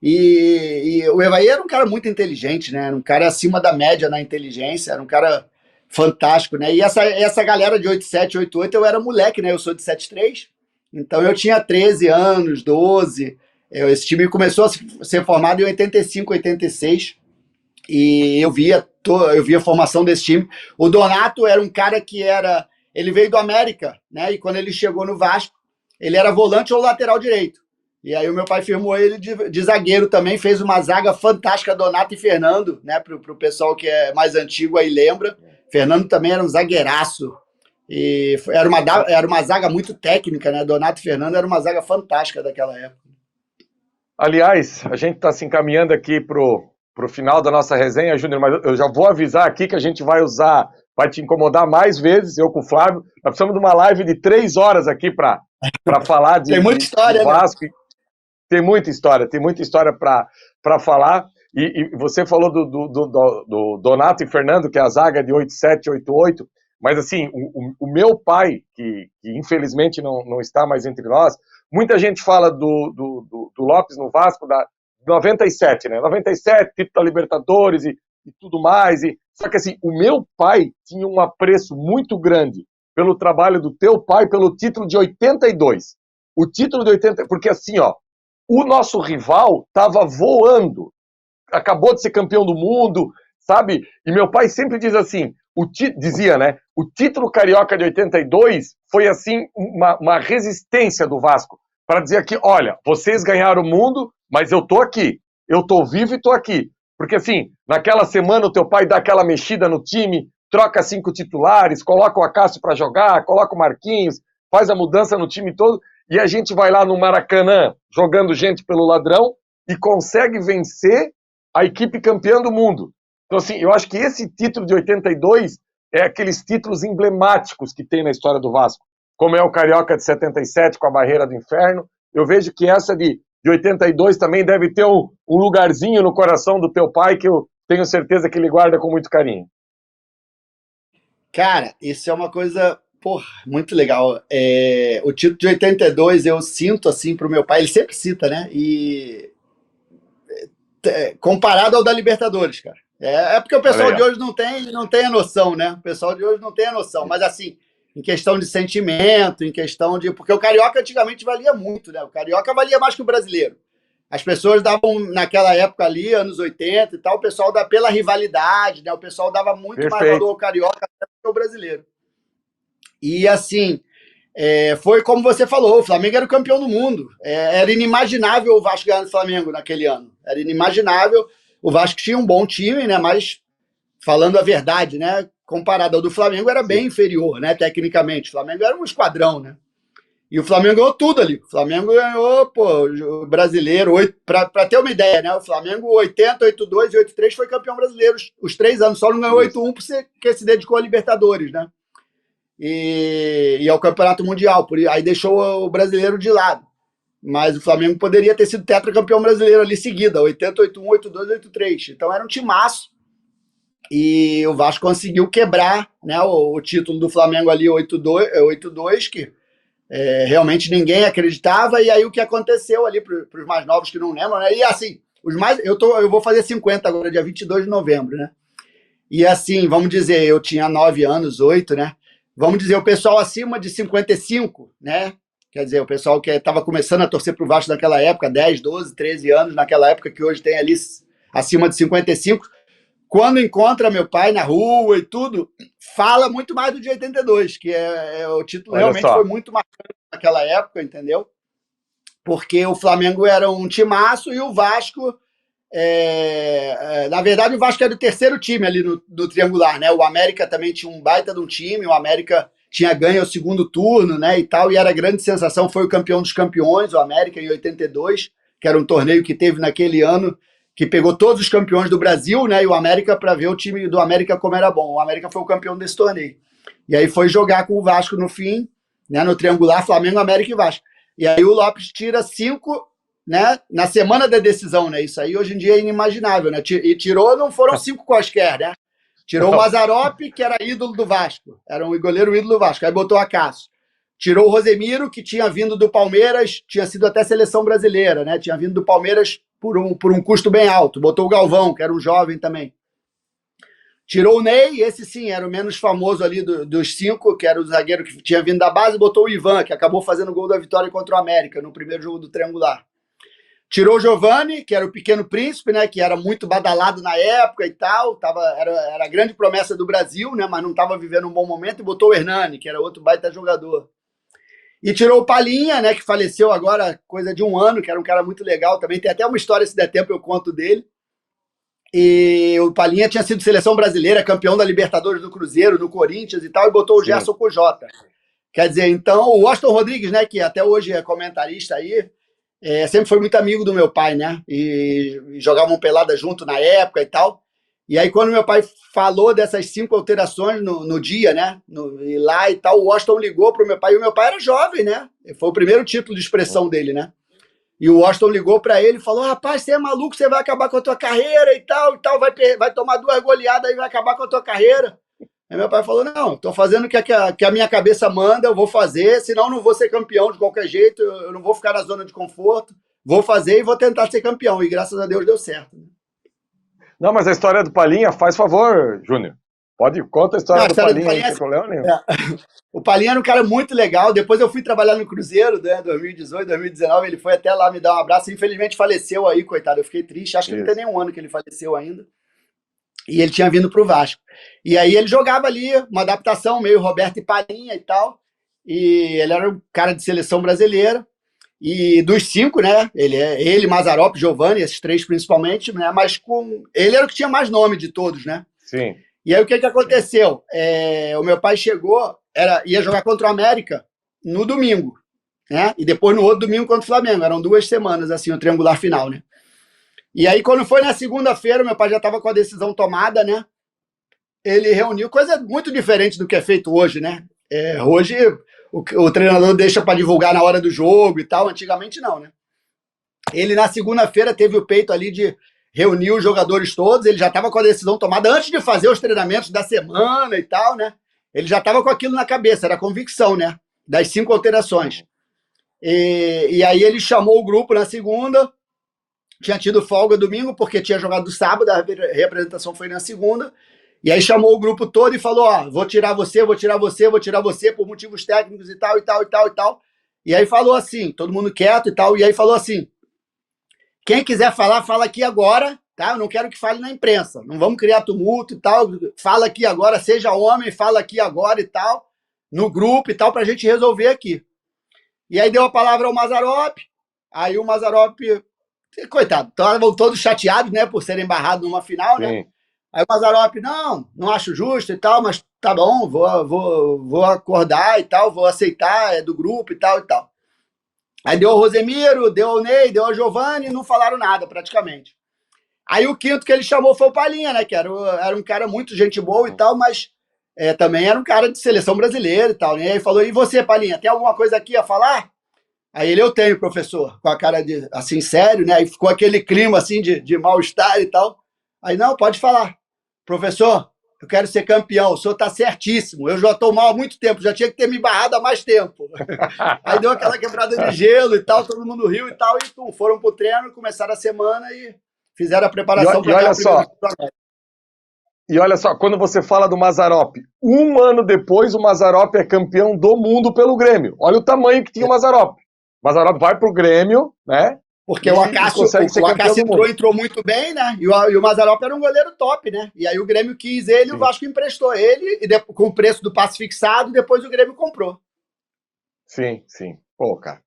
E o Evair era um cara muito inteligente, né? Era um cara acima da média na inteligência, era um cara fantástico, né? E essa galera de 87, 88, eu era moleque, né? Eu sou de 73, então eu tinha 13 anos, 12. Esse time começou a ser formado em 85, 86, e eu via a formação desse time. O Donato era um cara ele veio do América, né? E quando ele chegou no Vasco, ele era volante ou lateral direito. E aí o meu pai firmou ele de zagueiro também, fez uma zaga fantástica, Donato e Fernando, né? Pro pessoal que é mais antigo aí lembra. Fernando também era um zagueiraço. E era uma zaga muito técnica, né? Donato e Fernando era uma zaga fantástica daquela época. Aliás, a gente está se encaminhando aqui pro pro final da nossa resenha, Júnior, mas eu já vou avisar aqui que a gente vai te incomodar mais vezes, eu com o Flávio. Nós precisamos de uma live de 3 horas aqui para falar Tem muita de história, né? Vasco. Tem muita história para falar. E você falou do Donato e Fernando, que é a zaga de 87, 88, mas assim, o meu pai, que infelizmente não está mais entre nós, muita gente fala do Lopes no Vasco da 97, né? 97, título da Libertadores e tudo mais. Só que assim, o meu pai tinha um apreço muito grande pelo trabalho do teu pai, pelo título de 82. O título de 80, porque assim, ó, o nosso rival estava voando, acabou de ser campeão do mundo, sabe? E meu pai sempre diz assim, dizia, né? O título carioca de 82 foi assim uma resistência do Vasco para dizer aqui, olha, vocês ganharam o mundo, mas eu tô aqui, eu tô vivo e tô aqui. Porque assim, naquela semana o teu pai dá aquela mexida no time, troca 5 titulares, coloca o Acácio para jogar, coloca o Marquinhos, faz a mudança no time todo, e a gente vai lá no Maracanã, jogando gente pelo ladrão, e consegue vencer a equipe campeã do mundo. Então, assim, eu acho que esse título de 82 é aqueles títulos emblemáticos que tem na história do Vasco, como é o Carioca de 77 com a Barreira do Inferno. Eu vejo que essa de 82 também deve ter um lugarzinho no coração do teu pai, que eu tenho certeza que ele guarda com muito carinho. Cara, isso é uma coisa, porra, muito legal. O título de 82 eu sinto assim pro meu pai, ele sempre cita, né? E comparado ao da Libertadores, cara. É porque o pessoal de hoje não tem a noção, né? O pessoal de hoje não tem a noção. Mas assim, em questão de sentimento, em questão de. Porque o Carioca antigamente valia muito, né? O Carioca valia mais que o brasileiro. As pessoas davam, naquela época ali, anos 80 e tal, o pessoal dava pela rivalidade, né? O pessoal dava muito mais valor ao Carioca do que ao brasileiro. E assim, foi como você falou, o Flamengo era o campeão do mundo. Era inimaginável o Vasco ganhar do Flamengo naquele ano. Era inimaginável. O Vasco tinha um bom time, né? Mas, falando a verdade, né? Comparado ao do Flamengo, era bem inferior, né? Tecnicamente. O Flamengo era um esquadrão, né? E o Flamengo ganhou tudo ali. O Flamengo ganhou, pô, o brasileiro. Para ter uma ideia, né? O Flamengo 80, 82 e 83 foi campeão brasileiro os 3 anos. Só não ganhou 81 porque se dedicou a Libertadores, né? E ao Campeonato Mundial. Aí deixou o brasileiro de lado. Mas o Flamengo poderia ter sido tetracampeão brasileiro ali seguida, 80, 81, 82, 83. Então era um timaço. E o Vasco conseguiu quebrar, né, o título do Flamengo ali, 82, que realmente ninguém acreditava. E aí o que aconteceu ali para os mais novos que não lembram, né? E assim, eu vou fazer 50 agora, dia 22 de novembro, né? E assim, vamos dizer, eu tinha 9 anos, 8, né? Vamos dizer, o pessoal acima de 55, né? Quer dizer, o pessoal que estava começando a torcer para o Vasco naquela época, 10, 12, 13 anos, naquela época que hoje tem ali acima de 55, quando encontra meu pai na rua e tudo, fala muito mais do de 82, que o título realmente foi muito marcante naquela época, entendeu? Porque o Flamengo era um timaço e o Vasco... na verdade, o Vasco era o terceiro time ali no triangular, né? O América também tinha um baita de um time, o América tinha ganho o segundo turno, né, e tal, e era grande sensação, foi o campeão dos campeões, o América em 82, que era um torneio que teve naquele ano, que pegou todos os campeões do Brasil, né, e o América para ver o time do América como era bom. O América foi o campeão desse torneio. E aí foi jogar com o Vasco no fim, né, no triangular, Flamengo, América e Vasco. E aí o Lopes tira 5, né, na semana da decisão, né, isso aí hoje em dia é inimaginável, né, e tirou, não foram 5 quaisquer, né, tirou o Mazzaropi, que era ídolo do Vasco, era um goleiro ídolo do Vasco, aí botou a Cássio. Tirou o Rosemiro, que tinha vindo do Palmeiras, tinha sido até seleção brasileira, né, tinha vindo do Palmeiras por um custo bem alto, botou o Galvão, que era um jovem também. Tirou o Ney, esse sim, era o menos famoso ali dos 5, que era o zagueiro que tinha vindo da base, botou o Ivan, que acabou fazendo o gol da vitória contra o América, no primeiro jogo do triangular. Tirou o Giovani, que era o Pequeno Príncipe, né, que era muito badalado na época e tal, era a grande promessa do Brasil, né, mas não estava vivendo um bom momento, e botou o Hernani, que era outro baita jogador. E tirou o Palinha, né, que faleceu agora, coisa de 1 ano, que era um cara muito legal também, tem até uma história, se der tempo eu conto dele. E o Palinha tinha sido seleção brasileira, campeão da Libertadores do Cruzeiro, no Corinthians e tal, e botou o Gerson Cujota. Quer dizer, então, o Washington Rodrigues, né, que até hoje é comentarista aí, sempre foi muito amigo do meu pai, né? E jogavam pelada junto na época e tal. E aí, quando meu pai falou dessas 5 alterações no dia, né? E lá e tal, o Washington ligou pro meu pai, e o meu pai era jovem, né? Foi o primeiro título de expressão dele, né? E o Washington ligou para ele e falou: rapaz, você é maluco, você vai acabar com a tua carreira e tal, vai tomar 2 goleadas e vai acabar com a tua carreira. Aí meu pai falou: não, estou fazendo o que a minha cabeça manda, eu vou fazer, senão não vou ser campeão de qualquer jeito, eu não vou ficar na zona de conforto, vou fazer e vou tentar ser campeão. E graças a Deus deu certo. Não, mas a história do Palinha, faz favor, Júnior. Conta a história do Palinha aí, não tem problema nenhum. O Palinha era um cara muito legal. Depois eu fui trabalhar no Cruzeiro, né, 2018, 2019. Ele foi até lá me dar um abraço. Infelizmente faleceu aí, coitado. Eu fiquei triste. Acho que não tem nem um ano que ele faleceu ainda. E ele tinha vindo para o Vasco. E aí ele jogava ali, uma adaptação meio Roberto e Palinha e tal. E ele era um cara de seleção brasileira. E dos 5, né? Ele, Mazzaropi, Giovani, esses 3 principalmente, né? Mas ele era o que tinha mais nome de todos, né? Sim. E aí o que aconteceu? O meu pai chegou, ia jogar contra o América no domingo, né? E depois no outro domingo contra o Flamengo. Eram 2 semanas, assim, o triangular final, né? E aí, quando foi na segunda-feira, meu pai já estava com a decisão tomada, né? Ele reuniu, coisa muito diferente do que é feito hoje, né? Hoje o treinador deixa para divulgar na hora do jogo e tal, antigamente não, né? Ele, na segunda-feira, teve o peito ali de reunir os jogadores todos, ele já estava com a decisão tomada antes de fazer os treinamentos da semana e tal, né? Ele já estava com aquilo na cabeça, era a convicção, né? Das 5 alterações. E aí ele chamou o grupo na segunda, tinha tido folga domingo, porque tinha jogado sábado, a representação foi na segunda, e aí chamou o grupo todo e falou: ó, vou tirar você por motivos técnicos e tal, e tal, e tal, e tal. E aí falou assim, todo mundo quieto e tal, e aí falou assim: quem quiser falar, fala aqui agora, tá? Eu não quero que fale na imprensa. Não vamos criar tumulto e tal. Fala aqui agora, seja homem, fala aqui agora e tal, no grupo e tal, pra gente resolver aqui. E aí deu a palavra ao Mazzaropi. Aí o Mazzaropi, coitado, estavam todos chateados, né, por serem barrados numa final, Sim. né? Aí o Mazzaropi, não acho justo e tal, mas tá bom, vou acordar e tal, vou aceitar, é do grupo e tal e tal. Aí deu o Rosemiro, deu o Ney, deu o Giovani, não falaram nada praticamente. Aí o quinto que ele chamou foi o Palinha, né? Que era um cara muito gente boa e tal, mas também era um cara de seleção brasileira e tal. Né? E aí falou: e você, Palinha, tem alguma coisa aqui a falar? Aí ele: eu tenho, professor, com a cara de, assim, sério, né? Aí ficou aquele clima assim de mal-estar e tal. Aí, não, pode falar. Professor, eu quero ser campeão, o senhor está certíssimo. Eu já estou mal há muito tempo, já tinha que ter me barrado há mais tempo. Aí deu aquela quebrada de gelo e tal, todo mundo riu e tal, e foram pro treino, começaram a semana e fizeram a preparação para olha só. E olha só, quando você fala do Mazzaropi, 1 ano depois o Mazzaropi é campeão do mundo pelo Grêmio. Olha o tamanho que tinha o Mazzaropi. O Mazzaropi vai pro Grêmio, né? Porque o Acácio entrou muito bem, né? E o Mazzaropi era um goleiro top, né? E aí o Grêmio quis ele, sim. O Vasco emprestou ele, e com o preço do passe fixado, e depois o Grêmio comprou. Sim. Pô, cara.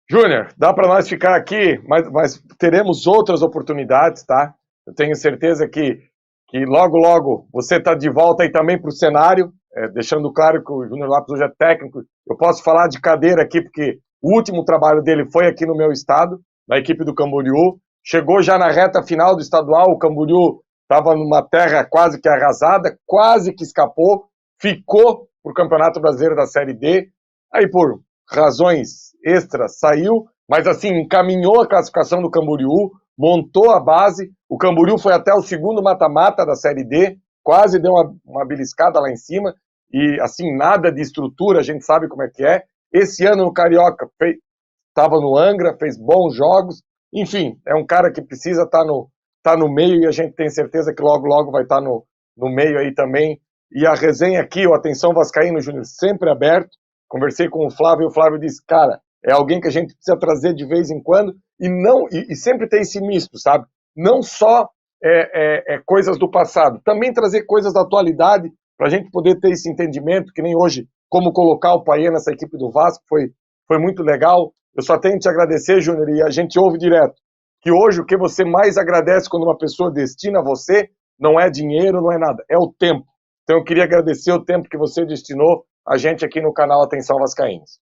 Júnior, dá para nós ficar aqui, mas teremos outras oportunidades, tá? Eu tenho certeza que logo você está de volta aí também para o cenário, deixando claro que o Júnior Lopes hoje é técnico. Eu posso falar de cadeira aqui, porque o último trabalho dele foi aqui no meu estado, na equipe do Camboriú. Chegou já na reta final do estadual, o Camboriú estava numa terra quase que arrasada, quase que escapou, ficou para o Campeonato Brasileiro da Série D, aí por razões extras saiu, mas assim, encaminhou a classificação do Camboriú, montou a base, o Camboriú foi até o segundo mata-mata da Série D, quase deu uma beliscada lá em cima, e assim, nada de estrutura, a gente sabe como é que é. Esse ano no Carioca estava no Angra, fez bons jogos, enfim, é um cara que precisa estar no meio, e a gente tem certeza que logo vai estar no meio aí também. E a resenha aqui, o Atenção Vascaíno, Júnior, sempre aberto. Conversei com o Flávio, e o Flávio disse: cara, é alguém que a gente precisa trazer de vez em quando, e sempre tem esse misto, sabe? Não só coisas do passado, também trazer coisas da atualidade, para a gente poder ter esse entendimento, que nem hoje, como colocar o Paiê nessa equipe do Vasco, foi muito legal. Eu só tenho que te agradecer, Júnior, e a gente ouve direto, que hoje o que você mais agradece quando uma pessoa destina a você não é dinheiro, não é nada, é o tempo. Então eu queria agradecer o tempo que você destinou a gente aqui no canal Atenção Vascaínos.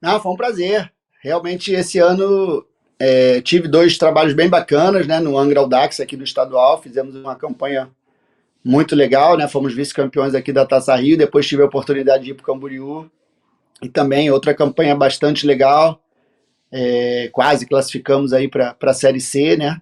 Não, foi um prazer. realmente esse ano tive 2 trabalhos bem bacanas, né? No Angra Audax aqui do estadual, fizemos uma campanha muito legal, né? Fomos vice-campeões aqui da Taça Rio, depois tive a oportunidade de ir para o Camboriú, e também outra campanha bastante legal, quase classificamos aí para a Série C, né?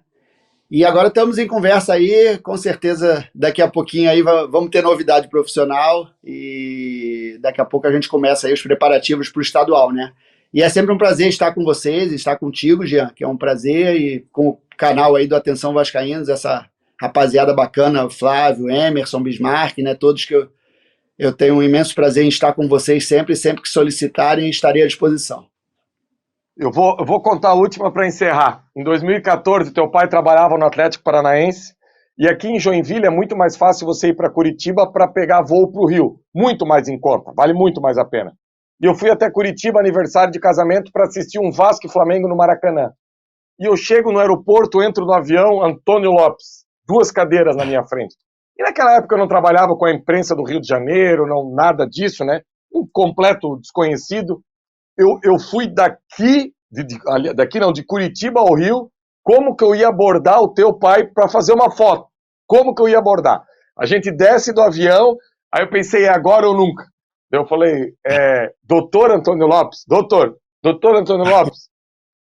E agora estamos em conversa aí, com certeza daqui a pouquinho aí vamos ter novidade profissional e daqui a pouco a gente começa aí os preparativos para o estadual, né? E é sempre um prazer estar com vocês, estar contigo, Jean, que é um prazer, e com o canal aí do Atenção Vascaínos, essa rapaziada bacana, o Flávio, Emerson, Bismarck, né? Todos que eu tenho um imenso prazer em estar com vocês sempre que solicitarem, estarei à disposição. Eu vou contar a última para encerrar. Em 2014, teu pai trabalhava no Atlético Paranaense, e aqui em Joinville é muito mais fácil você ir para Curitiba para pegar voo para o Rio. Muito mais em conta, vale muito mais a pena. E eu fui até Curitiba, aniversário de casamento, para assistir um Vasco e Flamengo no Maracanã. E eu chego no aeroporto, entro no avião, Antônio Lopes, 2 cadeiras na minha frente. E naquela época eu não trabalhava com a imprensa do Rio de Janeiro, não, nada disso, né? Um completo desconhecido. Eu fui de Curitiba ao Rio, como que eu ia abordar o teu pai para fazer uma foto? Como que eu ia abordar? A gente desce do avião, aí eu pensei, é agora ou nunca? Eu falei, doutor Antônio Lopes, doutor Antônio Lopes,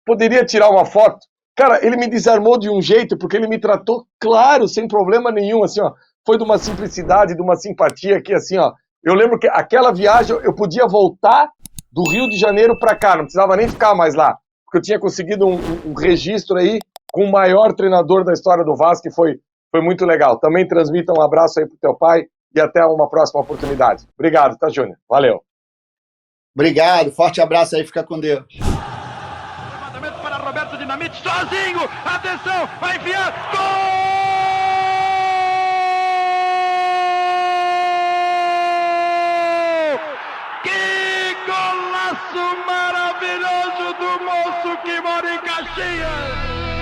poderia tirar uma foto? Cara, ele me desarmou de um jeito, porque ele me tratou claro, sem problema nenhum, assim, ó, foi de uma simplicidade, de uma simpatia que, assim, ó, eu lembro que aquela viagem eu podia voltar do Rio de Janeiro para cá, não precisava nem ficar mais lá, porque eu tinha conseguido um registro aí com o maior treinador da história do Vasco, que foi muito legal. Também transmita um abraço aí pro teu pai e até uma próxima oportunidade. Obrigado, tá, Júnior? Valeu. Obrigado, forte abraço aí, fica com Deus. Levantamento para Roberto Dinamite, sozinho, atenção, vai enfiar, gol! Maravilhoso do moço que mora em Caxias!